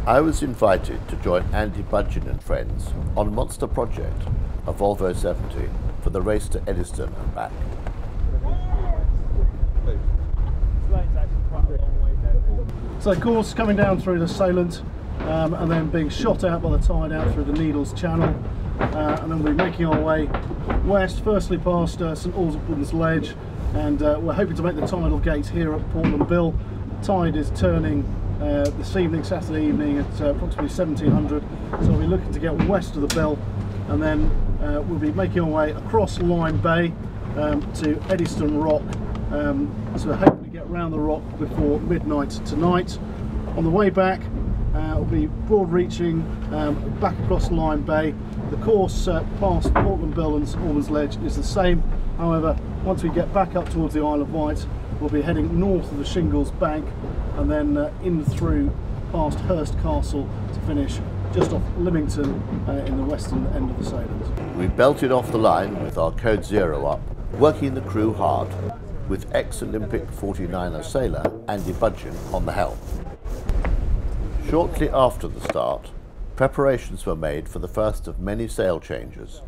I was invited to join Andy Budgeon and friends on Monster Project, a Volvo 70, for the race to Eddystone and back. So of course coming down through the Salient and then being shot out by the tide out through the Needles Channel, and then we're making our way west, firstly past St Albans Ledge, and we're hoping to make the tidal gate here at Portland Bill. Tide is turning this evening, Saturday evening, at approximately 1700, so we'll be looking to get west of the Bill, and then we'll be making our way across Lyme Bay to Eddystone Rock, so hopefully get round the rock before midnight tonight. On the way back we'll be broad reaching back across Lyme Bay. The course past Portland Bill and St Albans Ledge is the same, however once we get back up towards the Isle of Wight we'll be heading north of the Shingles Bank and then in through past Hurst Castle to finish just off Lymington in the western end of the Salient. We belted off the line with our code 0 up, working the crew hard, with ex-Olympic 49er sailor Andy Budgeon on the helm. Shortly after the start, preparations were made for the first of many sail changes,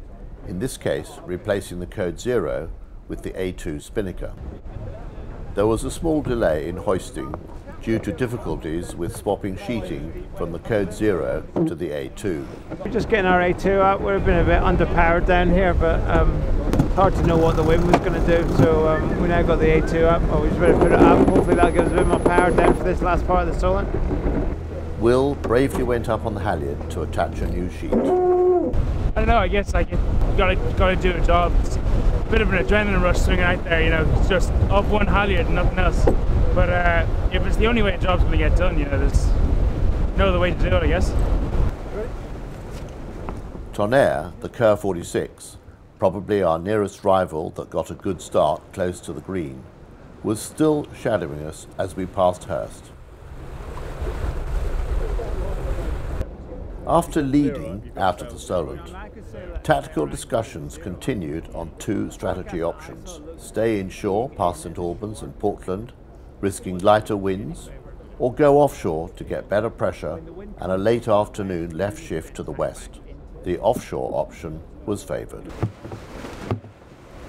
in this case replacing the code 0 with the A2 spinnaker. There was a small delay in hoisting due to difficulties with swapping sheeting from the code 0 to the A2. We're just getting our A2 out. We've been a bit underpowered down here, but it's hard to know what the wind was going to do, so we now got the A2 up. Well, we just better put it up. Hopefully that gives us a bit more power down for this last part of the Solent. Will bravely went up on the halyard to attach a new sheet. I don't know, I guess like you gotta do a job. It's a bit of an adrenaline rush swinging out there, you know, it's just up one halyard and nothing else. But if it's the only way a job's gonna get done, you know, there's no other way to do it, I guess. Tonnerre, the Kerr 46, probably our nearest rival that got a good start close to the green, was still shadowing us as we passed Hurst. After leading out of the Solent, tactical discussions continued on two strategy options: stay inshore past St Albans and Portland, risking lighter winds, or go offshore to get better pressure and a late afternoon left shift to the west. The offshore option was favoured.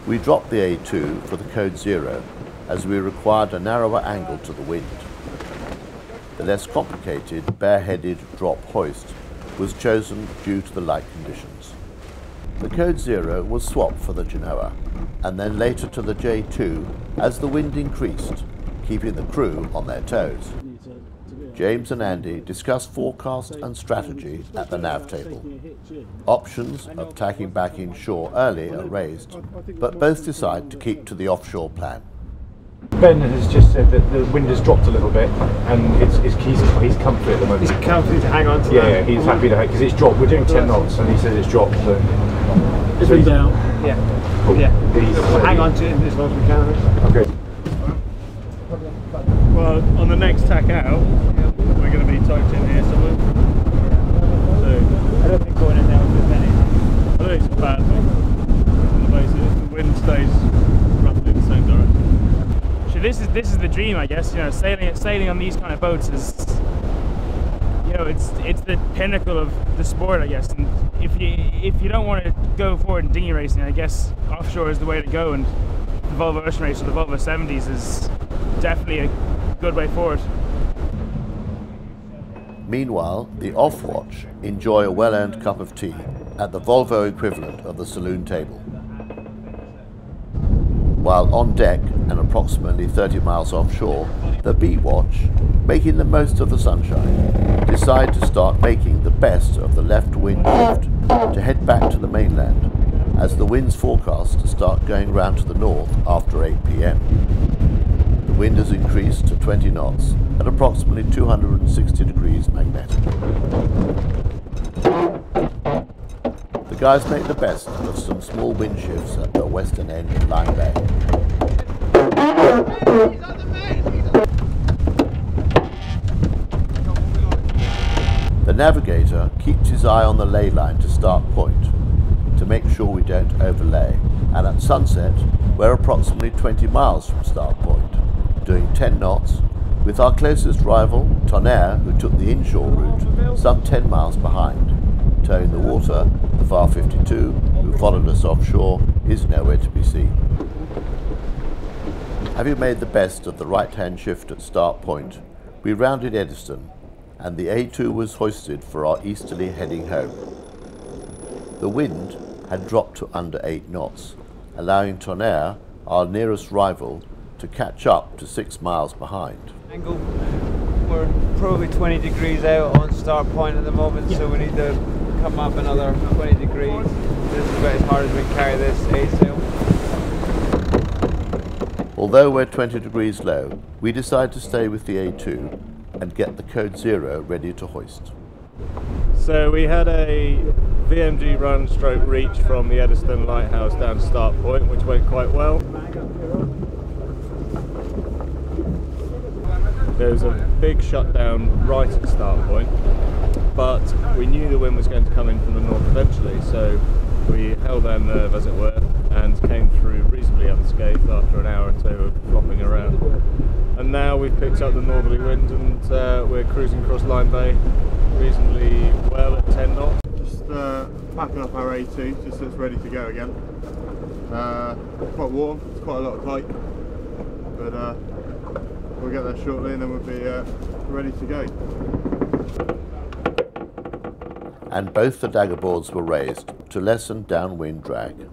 We dropped the A2 for the code 0 as we required a narrower angle to the wind. The less complicated bareheaded drop hoist was chosen due to the light conditions. The code 0 was swapped for the Genoa and then later to the J2 as the wind increased, keeping the crew on their toes. James and Andy discussed forecast and strategy at the nav table. Options of tacking back inshore early are raised, but both decide to keep to the offshore plan. Ben has just said that the wind has dropped a little bit and he's comfy at the moment. He's comfy to hang on to that. Yeah, he's happy to, because it's dropped. We're doing 10 knots and he says it's dropped. So it's been down. Yeah. Cool. Yeah. We'll hang on to it as long as we can. Okay. Well, on the next tack out, we're going to be tucked in here somewhere. So, I don't think going in there will do anything. I don't think it's a bad thing. On the basis, the wind stays roughly the same direction. So this is the dream, I guess. You know, sailing on these kind of boats is, you know, it's the pinnacle of the sport, I guess. And if you don't want to go forward in dinghy racing, I guess offshore is the way to go. And the Volvo Ocean Race or the Volvo 70s is definitely a good way forward. Meanwhile, the off-watch enjoy a well-earned cup of tea at the Volvo equivalent of the saloon table. While on deck and approximately 30 miles offshore, the B-watch, making the most of the sunshine, decide to start making the best of the left wind drift to head back to the mainland, as the winds forecast to start going round to the north after 8 p.m. The wind has increased to 20 knots at approximately 260 degrees magnetic. The guys make the best of some small wind shifts at the western end of Lyme Bay. The navigator keeps his eye on the ley line to start point to make sure we don't overlay, and at sunset we're approximately 20 miles from start point. Doing 10 knots, with our closest rival, Tonnerre, who took the inshore route, some 10 miles behind. Towing the water, the FAR 52, who followed us offshore, is nowhere to be seen. Having made the best of the right-hand shift at start point, we rounded Eddystone, and the A2 was hoisted for our easterly heading home. The wind had dropped to under 8 knots, allowing Tonnerre, our nearest rival, to catch up to 6 miles behind. Angle, we're probably 20 degrees out on start point at the moment, so we need to come up another 20 degrees. This is about as hard as we can carry this A-sail. Although we're 20 degrees low, we decide to stay with the A2 and get the code 0 ready to hoist. So we had a VMG run stroke reach from the Eddystone lighthouse down to start point, which went quite well. There was a big shutdown right at start point, but we knew the wind was going to come in from the north eventually, so we held our nerve, as it were, and came through reasonably unscathed after an hour or two of flopping around. And now we've picked up the northerly wind and we're cruising across Lyme Bay reasonably well at 10 knots. Just packing up our A2 just so it's ready to go again. It's quite warm, it's quite a lot of pike, but we'll get there shortly and then we'll be ready to go. And both the dagger boards were raised to lessen downwind drag.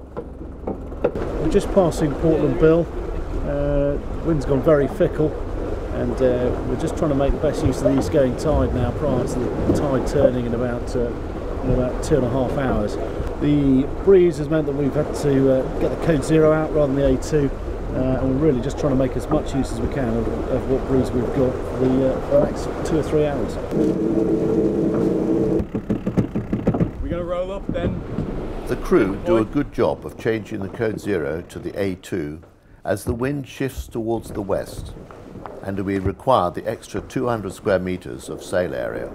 We're just passing Portland Bill. Wind's gone very fickle, and we're just trying to make the best use of the east-going tide now prior to the tide turning in about 2.5 hours. The breeze has meant that we've had to get the code 0 out rather than the A2, and we're really just trying to make as much use as we can of what breeze we've got for the next 2 or 3 hours. We're going to roll up then. The crew do a good job of changing the code 0 to the A2 as the wind shifts towards the west, and we require the extra 200 square metres of sail area.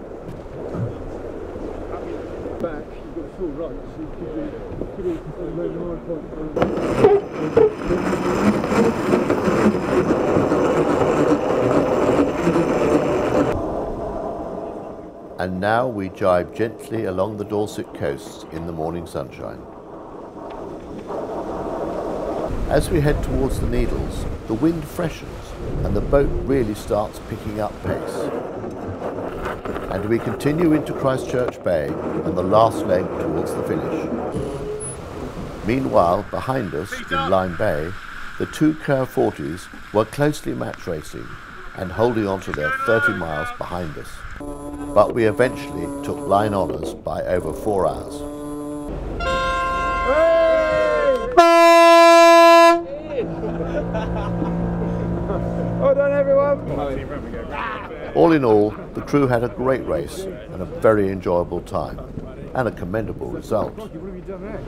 Back, you've got full right, so you And now we jibe gently along the Dorset coast in the morning sunshine. As we head towards the Needles, the wind freshens and the boat really starts picking up pace. And we continue into Christchurch Bay and the last leg towards the finish. Meanwhile, behind us in Lyme Bay, the two Kerr 40s were closely match racing and holding on to their 30 miles behind us. But we eventually took line honours by over 4 hours. Well done, everyone! All in all, the crew had a great race and a very enjoyable time, and a commendable result. What have you done there?